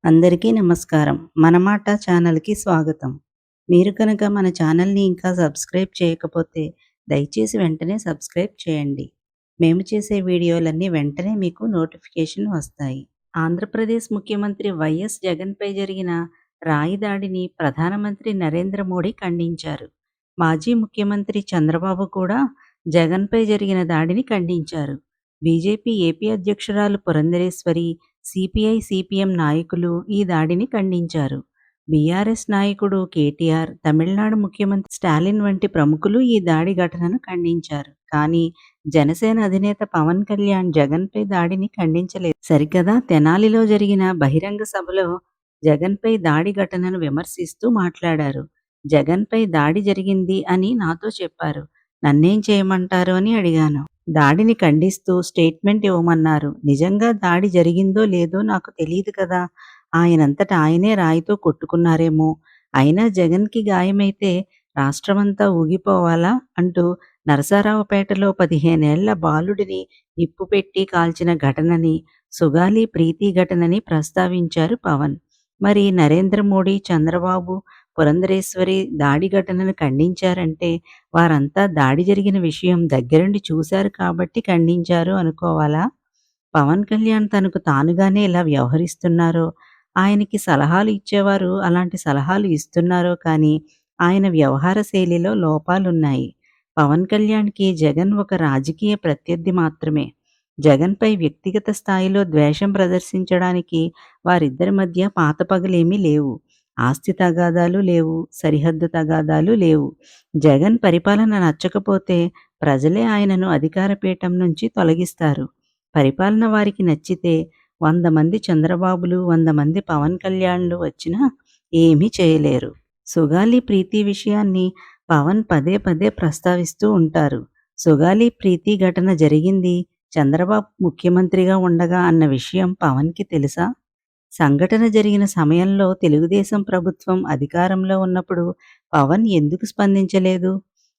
అందరికీ నమస్కారం. మనమాట ఛానల్‌కి స్వాగతం. మీరు కనుక మన ఛానల్‌ని ఇంకా సబ్స్క్రైబ్ చేయకపోతే దయచేసి వెంటనే సబ్స్క్రైబ్ చేయండి. మేము చేసే వీడియోలన్నీ వెంటనే మీకు నోటిఫికేషన్ వస్తాయి. ఆంధ్రప్రదేశ్ ముఖ్యమంత్రి వైఎస్ జగన్‌పై జరిగిన రాయి దాడిని ప్రధానమంత్రి నరేంద్ర మోడీ ఖండించారు. మాజీ ముఖ్యమంత్రి చంద్రబాబు కూడా జగన్‌పై జరిగిన దాడిని ఖండించారు. బీజేపీ ఏపీ అధ్యక్షురాలు పురంధరేశ్వరి, సిపిఐ, సిపిఎం నాయకులు ఈ దాడిని ఖండించారు. బీఆర్ఎస్ నాయకుడు కేటీఆర్, తమిళనాడు ముఖ్యమంత్రి స్టాలిన్ వంటి ప్రముఖులు ఈ దాడి ఘటనను ఖండించారు. కానీ జనసేన అధినేత పవన్ కళ్యాణ్ జగన్పై దాడిని ఖండించలేదు. సరికదా తెనాలిలో జరిగిన బహిరంగ సభలో జగన్పై దాడి ఘటనను విమర్శిస్తూ మాట్లాడారు. జగన్పై దాడి జరిగింది అని నాతో చెప్పారు. నన్నేం చేయమంటారు అని అడిగాను. దాడిని ఖండిస్తూ స్టేట్మెంట్ ఇవ్వమన్నారు. నిజంగా దాడి జరిగిందో లేదో నాకు తెలీదు కదా! ఆయనంతట ఆయనే రాయితో కొట్టుకున్నారేమో! అయినా జగన్‌కి గాయమైతే రాష్ట్రమంతా ఊగిపోవాలా? అంటూ నరసరావుపేటలో 15 ఏళ్ల బాలుడిని నిప్పుపెట్టి కాల్చిన ఘటనని, సుగాలి ప్రీతి ఘటనని ప్రస్తావించారు పవన్. మరి నరేంద్ర మోడీ, చంద్రబాబు, పురంధరేశ్వరి దాడి ఘటనను ఖండించారంటే వారంతా దాడి జరిగిన విషయం దగ్గరుండి చూశారు కాబట్టి ఖండించారు అనుకోవాలా? పవన్ కళ్యాణ్ తనకు తానుగానే ఇలా వ్యవహరిస్తున్నారో, ఆయనకి సలహాలు ఇచ్చేవారు అలాంటి సలహాలు ఇస్తున్నారో కానీ ఆయన వ్యవహార శైలిలో లోపాలున్నాయి. పవన్ కళ్యాణ్‌కి జగన్ ఒక రాజకీయ ప్రత్యర్థి మాత్రమే. జగన్‌పై వ్యక్తిగత స్థాయిలో ద్వేషం ప్రదర్శించడానికి వారిద్దరి మధ్య పాతపగలేమీ లేవు. ఆస్తి తగాదాలు లేవు, సరిహద్దు తగాదాలు లేవు. జగన్ పరిపాలన నచ్చకపోతే ప్రజలే ఆయనను అధికార పీఠం నుంచి తొలగిస్తారు. పరిపాలన వారికి నచ్చితే 100 మంది చంద్రబాబులు, 100 మంది పవన్ కళ్యాణ్‌లు వచ్చినా ఏమీ చేయలేరు. సుగాలి ప్రీతి విషయాన్ని పవన్ పదే పదే ప్రస్తావిస్తూ ఉంటారు. సుగాలి ప్రీతి ఘటన జరిగింది చంద్రబాబు ముఖ్యమంత్రిగా ఉండగా అన్న విషయం పవన్‌కి తెలుసా? సంఘటన జరిగిన సమయంలో తెలుగుదేశం ప్రభుత్వం అధికారంలో ఉన్నప్పుడు పవన్ ఎందుకు స్పందించలేదు?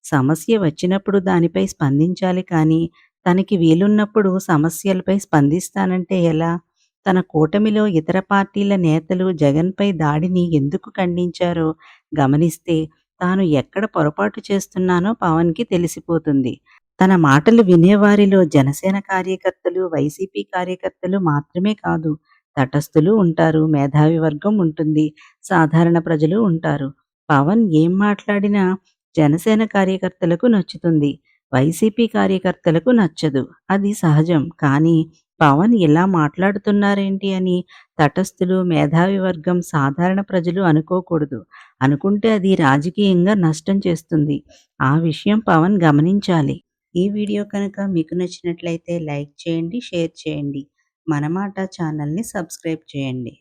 సమస్య వచ్చినప్పుడు దానిపై స్పందించాలి కానీ, తనకి వీలున్నప్పుడు సమస్యలపై స్పందిస్తానంటే ఎలా? తన కూటమిలో ఇతర పార్టీల నేతలు జగన్పై దాడిని ఎందుకు ఖండించారో గమనిస్తే తాను ఎక్కడ పొరపాటు చేస్తున్నానో పవన్‌కి తెలిసిపోతుంది. తన మాటలు వినేవారిలో జనసేన కార్యకర్తలు, వైసీపీ కార్యకర్తలు మాత్రమే కాదు, తటస్థులు ఉంటారు, మేధావి వర్గం ఉంటుంది, సాధారణ ప్రజలు ఉంటారు. పవన్ ఏం మాట్లాడినా జనసేన కార్యకర్తలకు నచ్చుతుంది, వైసీపీ కార్యకర్తలకు నచ్చదు. అది సహజం. కానీ పవన్ ఇలా మాట్లాడుతున్నారేంటి అని తటస్థులు, మేధావి వర్గం, సాధారణ ప్రజలు అనుకోకూడదు. అనుకుంటే అది రాజకీయంగా నష్టం చేస్తుంది. ఆ విషయం పవన్ గమనించాలి. ఈ వీడియో కనుక మీకు నచ్చినట్లయితే లైక్ చేయండి, షేర్ చేయండి. మనమాట ఛానల్‌ని సబ్స్క్రైబ్ చేయండి.